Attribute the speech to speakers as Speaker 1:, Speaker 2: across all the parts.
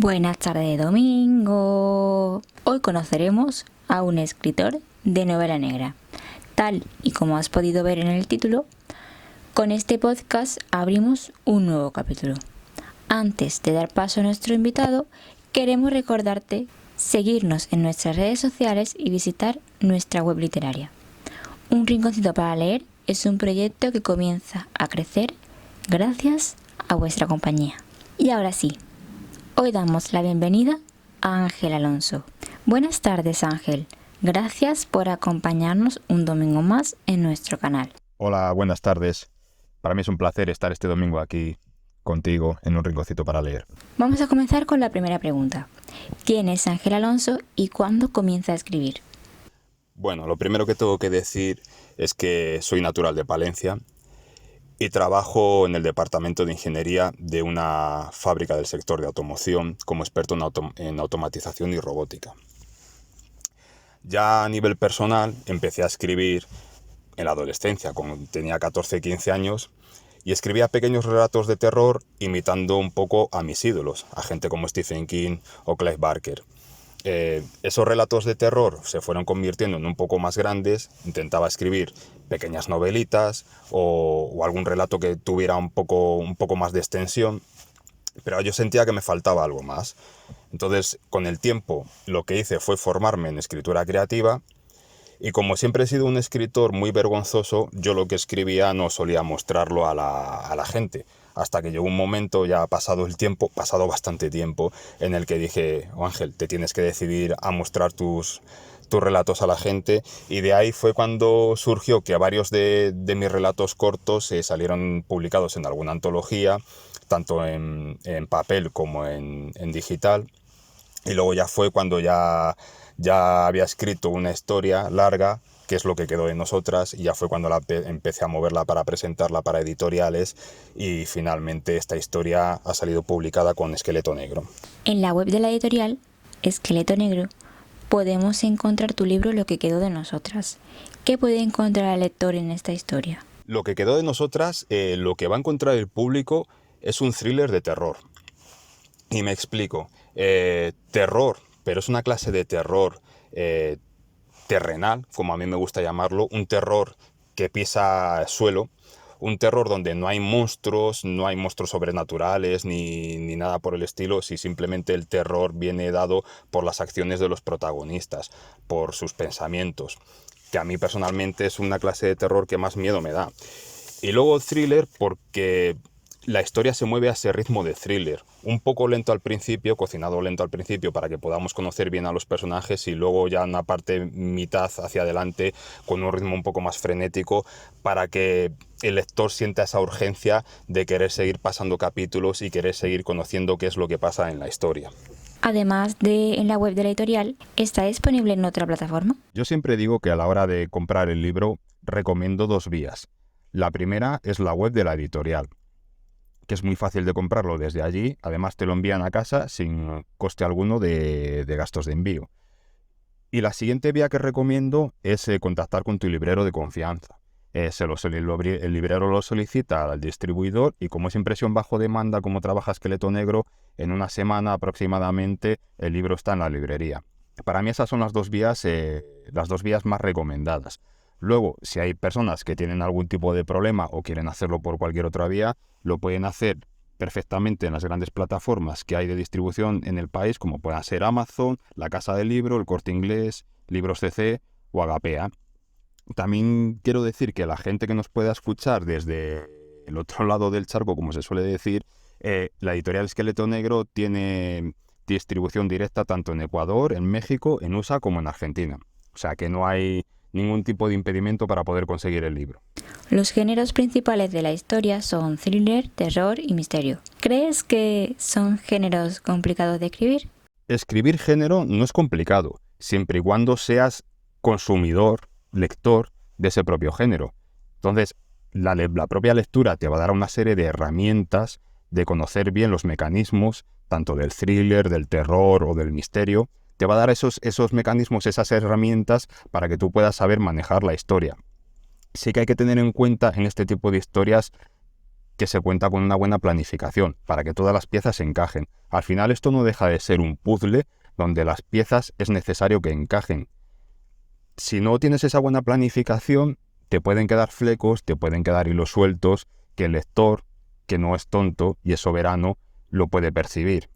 Speaker 1: Buenas tardes de domingo. Hoy conoceremos a un escritor de novela negra. Tal y como has podido ver en el título, con este podcast abrimos un nuevo capítulo. Antes de dar paso a nuestro invitado, queremos recordarte seguirnos en nuestras redes sociales y visitar nuestra web literaria. Un rinconcito para leer es un proyecto que comienza a crecer gracias a vuestra compañía. Y ahora sí, hoy damos la bienvenida a Ángel Alonso. Buenas tardes, Ángel. Gracias por acompañarnos un domingo más en nuestro canal.
Speaker 2: Hola, buenas tardes. Para mí es un placer estar este domingo aquí contigo en un rinconcito para leer.
Speaker 1: Vamos a comenzar con la primera pregunta. ¿Quién es Ángel Alonso y cuándo comienza a escribir?
Speaker 2: Bueno, lo primero que tengo que decir es que soy natural de Palencia y trabajo en el departamento de ingeniería de una fábrica del sector de automoción como experto en automatización y robótica. Ya a nivel personal empecé a escribir en la adolescencia, cuando tenía 14-15 años, y escribía pequeños relatos de terror imitando un poco a mis ídolos, a gente como Stephen King o Clive Barker. Esos relatos de terror se fueron convirtiendo en un poco más grandes. Intentaba escribir pequeñas novelitas o algún relato que tuviera un poco más de extensión, pero yo sentía que me faltaba algo más. Entonces, con el tiempo, lo que hice fue formarme en escritura creativa. Y como siempre he sido un escritor muy vergonzoso, yo lo que escribía no solía mostrarlo a la gente. Hasta que llegó un momento, ya ha pasado el tiempo, pasado bastante tiempo, en el que dije, Ángel, te tienes que decidir a mostrar tus relatos a la gente. Y de ahí fue cuando surgió que varios de mis relatos cortos salieron publicados en alguna antología, tanto en papel como en digital. Y luego ya fue cuando ya había escrito una historia larga, que es lo que quedó de nosotras, y ya fue cuando empecé a moverla para presentarla para editoriales, y finalmente esta historia ha salido publicada con Esqueleto Negro.
Speaker 1: En la web de la editorial Esqueleto Negro podemos encontrar tu libro Lo que quedó de nosotras. ¿Qué puede encontrar el lector en esta historia?
Speaker 2: Lo que quedó de nosotras, lo que va a encontrar el público es un thriller de terror. Y me explico. Terror, pero es una clase de terror terrenal, como a mí me gusta llamarlo, un terror que pisa suelo, un terror donde no hay monstruos sobrenaturales ni nada por el estilo, si simplemente el terror viene dado por las acciones de los protagonistas, por sus pensamientos, que a mí personalmente es una clase de terror que más miedo me da. Y luego thriller porque la historia se mueve a ese ritmo de thriller, un poco lento al principio, cocinado lento al principio para que podamos conocer bien a los personajes, y luego ya una parte mitad hacia adelante con un ritmo un poco más frenético para que el lector sienta esa urgencia de querer seguir pasando capítulos y querer seguir conociendo qué es lo que pasa en la historia.
Speaker 1: Además de en la web de la editorial, ¿está disponible en otra plataforma?
Speaker 2: Yo siempre digo que a la hora de comprar el libro recomiendo dos vías. La primera es la web de la editorial, que es muy fácil de comprarlo desde allí. Además te lo envían a casa sin coste alguno de gastos de envío. Y la siguiente vía que recomiendo es contactar con tu librero de confianza. El librero lo solicita al distribuidor, y como es impresión bajo demanda, como trabaja Esqueleto Negro, en una semana aproximadamente el libro está en la librería. Para mí esas son las dos vías más recomendadas. Luego, si hay personas que tienen algún tipo de problema o quieren hacerlo por cualquier otra vía, lo pueden hacer perfectamente en las grandes plataformas que hay de distribución en el país, como puedan ser Amazon, La Casa del Libro, El Corte Inglés, Libros CC o Agapea. También quiero decir que la gente que nos pueda escuchar desde el otro lado del charco, como se suele decir, la editorial Esqueleto Negro tiene distribución directa tanto en Ecuador, en México, en USA como en Argentina. O sea que no hay ningún tipo de impedimento para poder conseguir el libro.
Speaker 1: Los géneros principales de la historia son thriller, terror y misterio. ¿Crees que son géneros complicados de escribir?
Speaker 2: Escribir género no es complicado, siempre y cuando seas consumidor, lector de ese propio género. Entonces, la propia lectura te va a dar una serie de herramientas de conocer bien los mecanismos, tanto del thriller, del terror o del misterio. Te va a dar esos mecanismos, esas herramientas para que tú puedas saber manejar la historia. Sí que hay que tener en cuenta en este tipo de historias que se cuenta con una buena planificación para que todas las piezas encajen. Al final esto no deja de ser un puzzle donde las piezas es necesario que encajen. Si no tienes esa buena planificación, te pueden quedar flecos, te pueden quedar hilos sueltos, que el lector, que no es tonto y es soberano, lo puede percibir.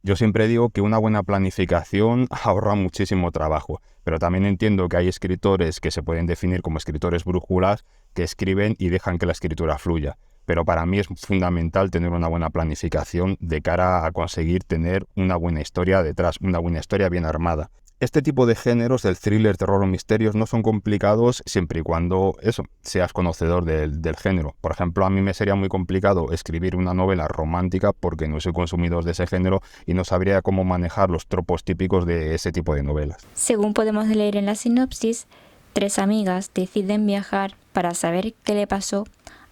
Speaker 2: Yo siempre digo que una buena planificación ahorra muchísimo trabajo, pero también entiendo que hay escritores que se pueden definir como escritores brújulas que escriben y dejan que la escritura fluya. Pero para mí es fundamental tener una buena planificación de cara a conseguir tener una buena historia detrás, una buena historia bien armada. Este tipo de géneros, del thriller, terror o misterios, no son complicados siempre y cuando, seas conocedor del género. Por ejemplo, a mí me sería muy complicado escribir una novela romántica porque no soy consumidor de ese género y no sabría cómo manejar los tropos típicos de ese tipo de novelas.
Speaker 1: Según podemos leer en la sinopsis, 3 amigas deciden viajar para saber qué le pasó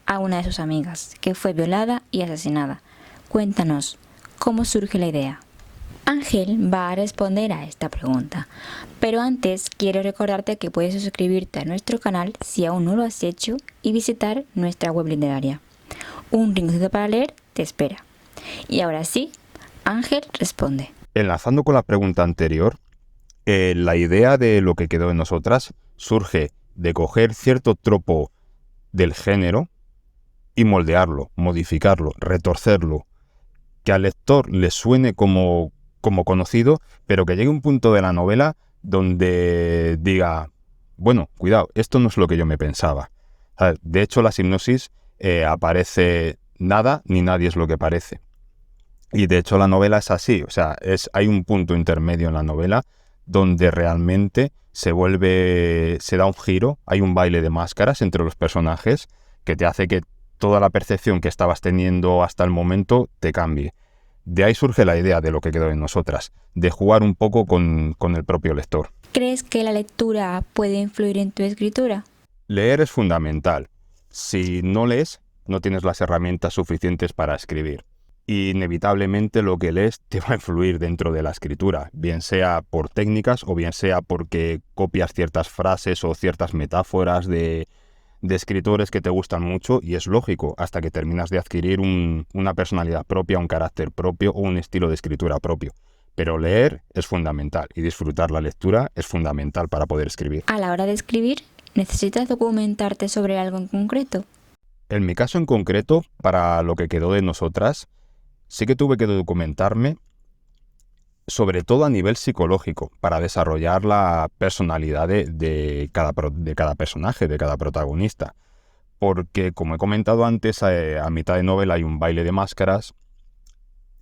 Speaker 1: a una de sus amigas, que fue violada y asesinada. Cuéntanos, ¿cómo surge la idea? Ángel va a responder a esta pregunta, pero antes quiero recordarte que puedes suscribirte a nuestro canal si aún no lo has hecho y visitar nuestra web literaria. Un rinconcito para leer te espera. Y ahora sí, Ángel responde.
Speaker 2: Enlazando con la pregunta anterior, la idea de Lo que quedó de nosotras surge de coger cierto tropo del género y moldearlo, modificarlo, retorcerlo, que al lector le suene como conocido, pero que llegue un punto de la novela donde diga, bueno, cuidado, esto no es lo que yo me pensaba. De hecho, la hipnosis aparece nada ni nadie es lo que parece. Y de hecho la novela es así, hay un punto intermedio en la novela donde realmente se da un giro, hay un baile de máscaras entre los personajes que te hace que toda la percepción que estabas teniendo hasta el momento te cambie. De ahí surge la idea de Lo que quedó de nosotras, de jugar un poco con el propio lector.
Speaker 1: ¿Crees que la lectura puede influir en tu escritura?
Speaker 2: Leer es fundamental. Si no lees, no tienes las herramientas suficientes para escribir. Y inevitablemente lo que lees te va a influir dentro de la escritura, bien sea por técnicas o bien sea porque copias ciertas frases o ciertas metáforas de escritores que te gustan mucho, y es lógico hasta que terminas de adquirir una personalidad propia, un carácter propio o un estilo de escritura propio. Pero leer es fundamental y disfrutar la lectura es fundamental para poder escribir.
Speaker 1: A la hora de escribir, ¿necesitas documentarte sobre algo en concreto?
Speaker 2: En mi caso en concreto, para Lo que quedó de nosotras, sí que tuve que documentarme, sobre todo a nivel psicológico, para desarrollar la personalidad de cada personaje, de cada protagonista. Porque, como he comentado antes, a mitad de novela hay un baile de máscaras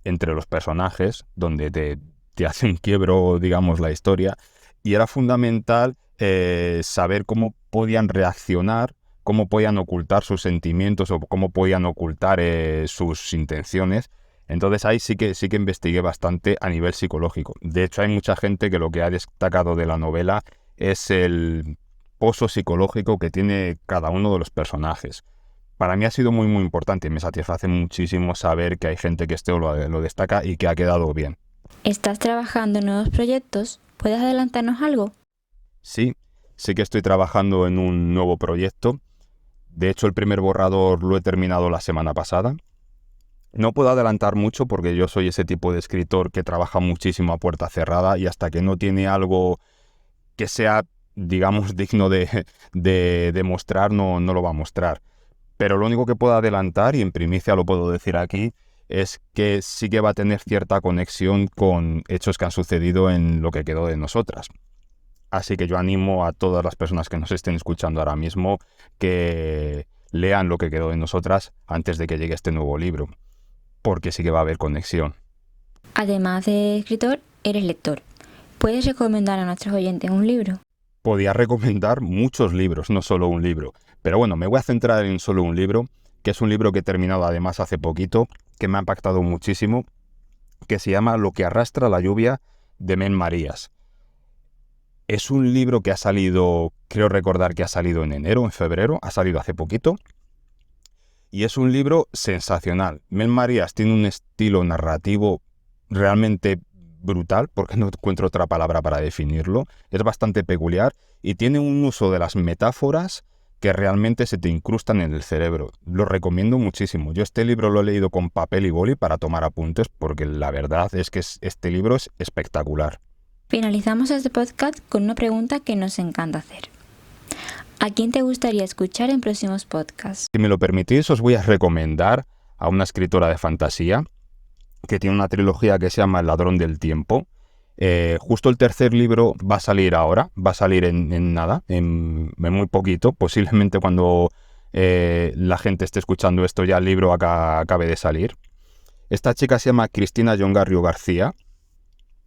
Speaker 2: entre los personajes, donde te hace un quiebro, digamos, la historia, y era fundamental saber cómo podían reaccionar, cómo podían ocultar sus sentimientos o cómo podían ocultar sus intenciones. Entonces ahí sí que investigué bastante a nivel psicológico. De hecho, hay mucha gente que lo que ha destacado de la novela es el pozo psicológico que tiene cada uno de los personajes. Para mí ha sido muy muy importante y me satisface muchísimo saber que hay gente que esto lo destaca y que ha quedado bien.
Speaker 1: ¿Estás trabajando en nuevos proyectos? ¿Puedes adelantarnos algo?
Speaker 2: Sí que estoy trabajando en un nuevo proyecto. De hecho, el primer borrador lo he terminado la semana pasada. No puedo adelantar mucho porque yo soy ese tipo de escritor que trabaja muchísimo a puerta cerrada y hasta que no tiene algo que sea, digamos, digno de mostrar, no lo va a mostrar. Pero lo único que puedo adelantar, y en primicia lo puedo decir aquí, es que sí que va a tener cierta conexión con hechos que han sucedido en Lo que quedó de nosotras. Así que yo animo a todas las personas que nos estén escuchando ahora mismo que lean Lo que quedó de nosotras antes de que llegue este nuevo libro, porque sí que va a haber conexión.
Speaker 1: Además de escritor, eres lector. ¿Puedes recomendar a nuestros oyentes un libro?
Speaker 2: Podía recomendar muchos libros, no solo un libro. Pero bueno, me voy a centrar en solo un libro, que es un libro que he terminado además hace poquito, que me ha impactado muchísimo, que se llama Lo que arrastra la lluvia, de Mel Marías. Es un libro que ha salido, creo recordar que ha salido en enero, en febrero, ha salido hace poquito. Y es un libro sensacional. Mel Marías tiene un estilo narrativo realmente brutal, porque no encuentro otra palabra para definirlo. Es bastante peculiar y tiene un uso de las metáforas que realmente se te incrustan en el cerebro. Lo recomiendo muchísimo. Yo este libro lo he leído con papel y boli para tomar apuntes porque la verdad es que este libro es espectacular.
Speaker 1: Finalizamos este podcast con una pregunta que nos encanta hacer. ¿A quién te gustaría escuchar en próximos podcasts?
Speaker 2: Si me lo permitís, os voy a recomendar a una escritora de fantasía que tiene una trilogía que se llama El ladrón del tiempo. Justo el tercer libro va a salir ahora, va a salir en nada, en muy poquito, posiblemente cuando la gente esté escuchando esto ya el libro acabe de salir. Esta chica se llama Cristina Llongarrio García.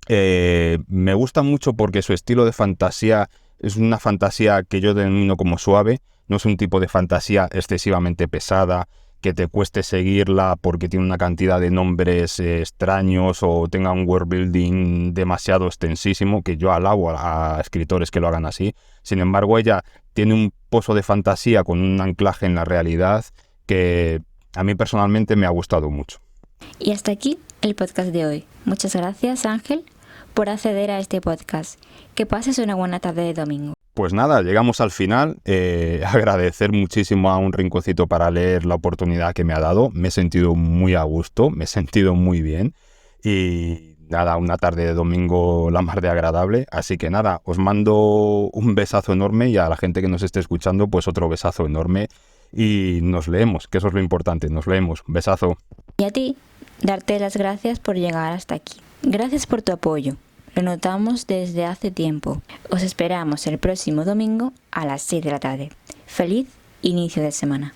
Speaker 2: Me gusta mucho porque su estilo de fantasía es una fantasía que yo denomino como suave, no es un tipo de fantasía excesivamente pesada, que te cueste seguirla porque tiene una cantidad de nombres extraños o tenga un world building demasiado extensísimo, que yo alabo a escritores que lo hagan así. Sin embargo, ella tiene un pozo de fantasía con un anclaje en la realidad que a mí personalmente me ha gustado mucho.
Speaker 1: Y hasta aquí el podcast de hoy. Muchas gracias, Ángel, por acceder a este podcast. Que pases una buena tarde de domingo.
Speaker 2: Pues nada, llegamos al final. Agradecer muchísimo a Un Rinconcito para Leer la oportunidad que me ha dado. Me he sentido muy a gusto, me he sentido muy bien. Y nada, una tarde de domingo la más de agradable. Así que nada, os mando un besazo enorme y a la gente que nos esté escuchando, pues otro besazo enorme. Y nos leemos, que eso es lo importante, nos leemos. Besazo.
Speaker 1: Y a ti, darte las gracias por llegar hasta aquí. Gracias por tu apoyo. Lo notamos desde hace tiempo. Os esperamos el próximo domingo a las 6 de la tarde. ¡Feliz inicio de semana!